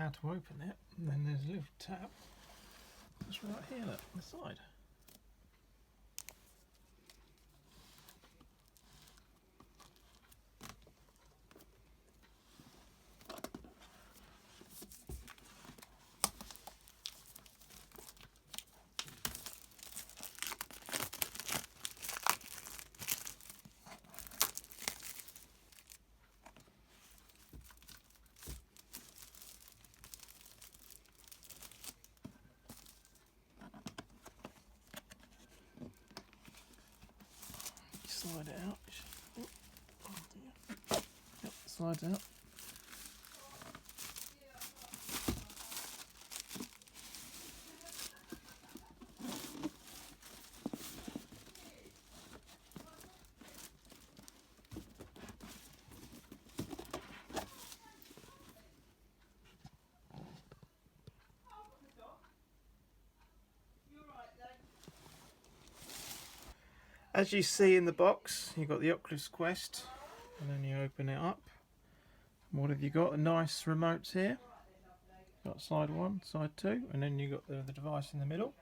how to open it. And then there's a little tab just right here, look, on the side. Slide it out. Oh dear. Yep, slides out. As you see in the box, you've got the Oculus Quest, and then you open it up. What have you got? A nice remotes here. Got side 1, side 2, and then you've got the device in the middle.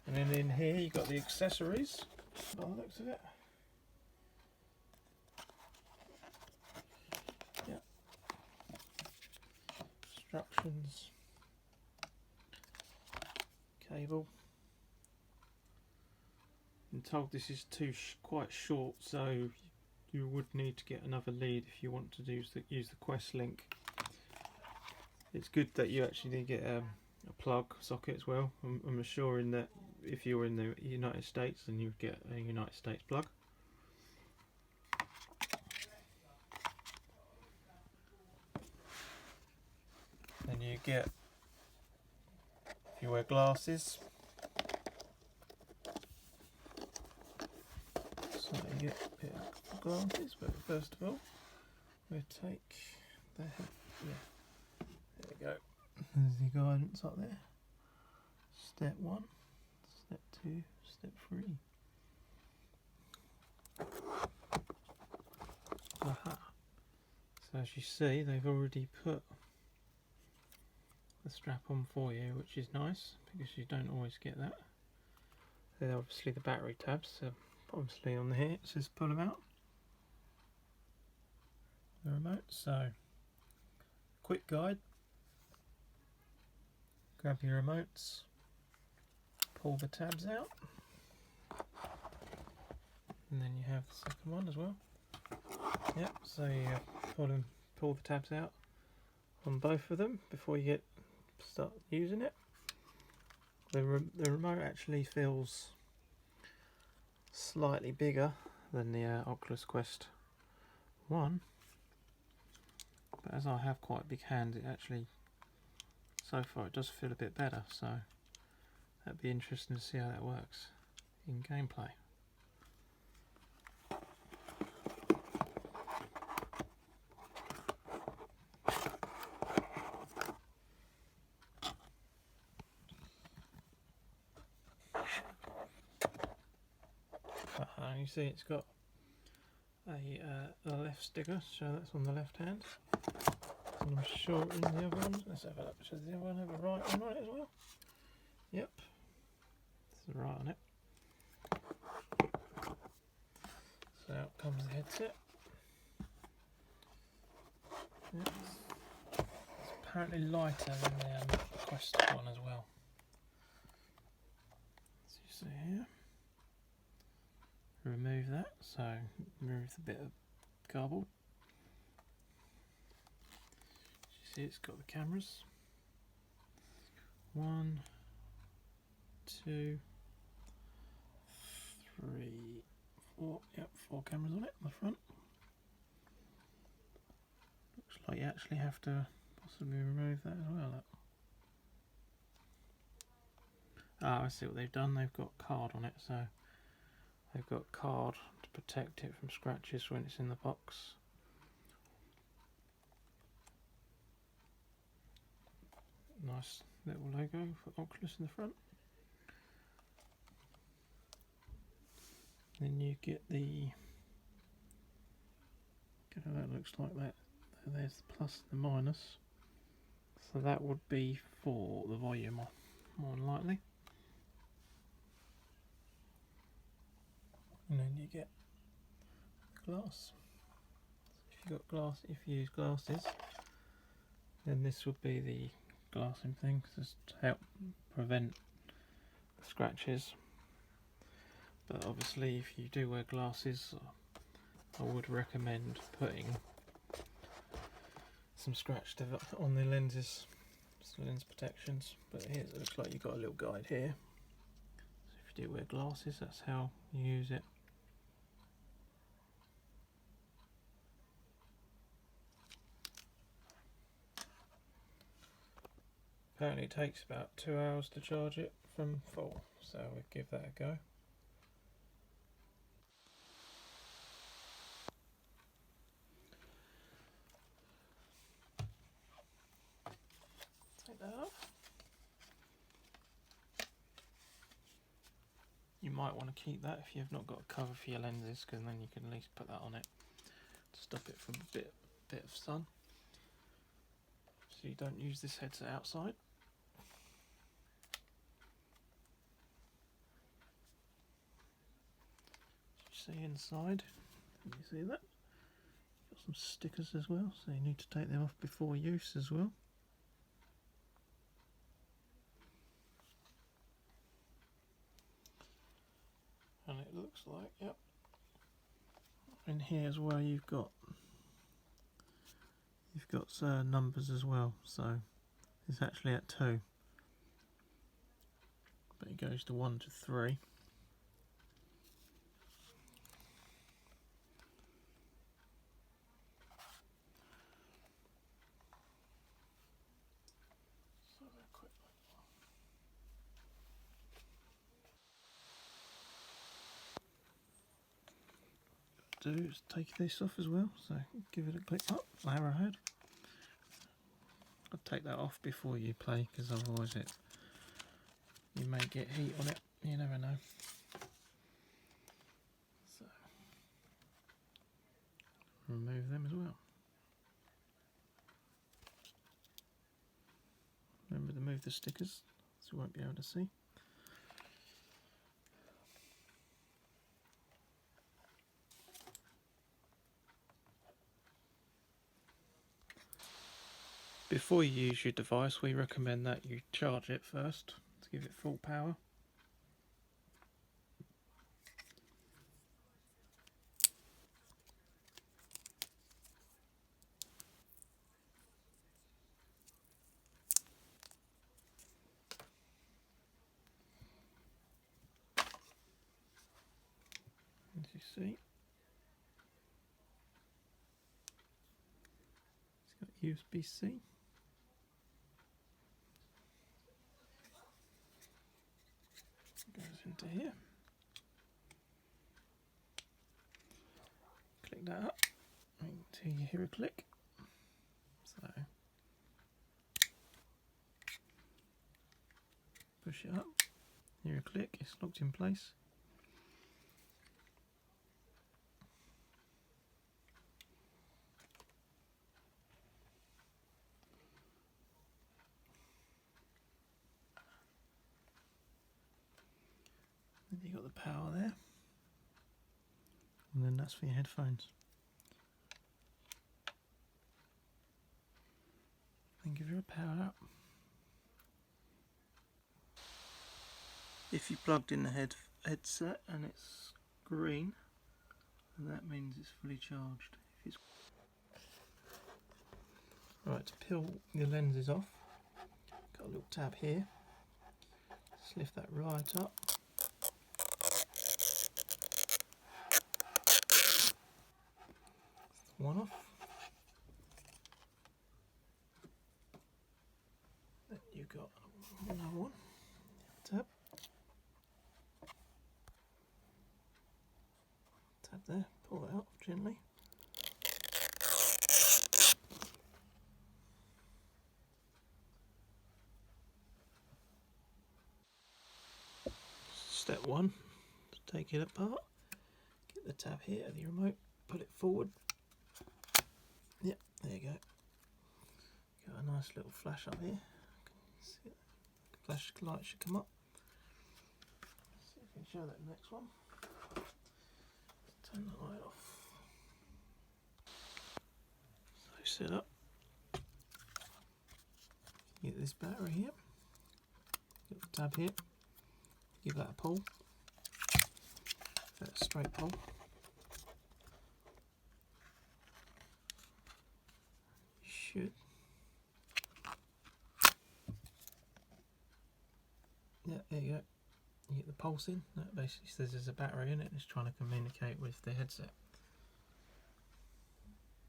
And then in here you've got the accessories, by the looks of it. Yeah. Instructions. Cable. I'm told this is quite short, so you would need to get another lead if you want to use the Quest link. It's good that you actually get a plug socket as well. I'm assuring that if you're in the United States, then you get a United States plug. Then you get, if you wear glasses, so you get a pair of glasses. But first of all, we'll take the head. Yeah, there we go. There's the guidance up there. Step 1, step 2, step 3. Aha. So as you see, they've already put the strap on for you, which is nice because you don't always get that. They're obviously the battery tabs. So obviously on here it says pull them out. The remote. So quick guide. Grab your remotes. Pull the tabs out. And then you have the second one as well. Yep, so you pull the tabs out on both of them before you start using it. The remote actually feels slightly bigger than the Oculus Quest 1, but as I have quite big hands, it actually, so far it does feel a bit better, so that'd be interesting to see how that works in gameplay. You see it's got a left sticker, so that's on the left hand. And I'm sure in the other one, let's have a look, does the other one have a right one on it as well? Yep, it's the right on it. So out comes the headset. Yep. It's apparently lighter than the Quest one as well. As you see here. Remove that, so remove the bit of cardboard. You see it's got the cameras. 1, 2, 3, 4. Yep, 4 cameras on it on the front. Looks like you actually have to possibly remove that as well. Look. Ah, I see what they've done. They've got card on it, so they've got card to protect it from scratches when it's in the box. Nice little logo for Oculus in the front. Then you get the, that looks like that. There's the plus and the minus. So that would be for the volume, more than likely. And then you get glass. If you use glasses, then this would be the glassing thing, just to help prevent scratches. But obviously, if you do wear glasses, I would recommend putting some scratch on the lenses, some lens protections. But here it looks like you've got a little guide here. So if you do wear glasses, that's how you use it. Apparently it takes about 2 hours to charge it from full, so we'll give that a go. Take that off. You might want to keep that if you've not got a cover for your lenses, because then you can at least put that on it to stop it from a bit of sun. So you don't use this headset outside. See inside, can you see that? Got some stickers as well, so you need to take them off before use as well. And it looks like, yep. In here as well, you've got numbers as well, so it's actually at 2, but it goes to 1 to 3. Do is take this off as well, so give it a click up, arrowhead. I'll take that off before you play, because otherwise you may get heat on it, you never know. So remove them as well. Remember to move the stickers, so you won't be able to see. Before you use your device, we recommend that you charge it first to give it full power. As you see, it's got USB-C. Goes into here. Click that up until you hear a click. So push it up, hear a click, it's locked in place. Then you've got the power there, and then that's for your headphones. Then give it a power up. If you plugged in the headset and it's green, then that means it's fully charged. If it's right, to peel your lenses off, got a little tab here. Just lift that right up. One off. Then you've got another one. Tab. Tab there. Pull it out gently. Step 1. Take it apart. Get the tab here of the remote. Put it forward. Yep, there you go. Go a nice little flash up here. See it? Flash light should come up. Let's see if I can show that next one. Turn the light off. So set up. Get this battery here. Get the tab here. Give that a pull. That's a straight pull. Should. Yeah, there you go. You get the pulse in. That basically says there's a battery in it and it's trying to communicate with the headset.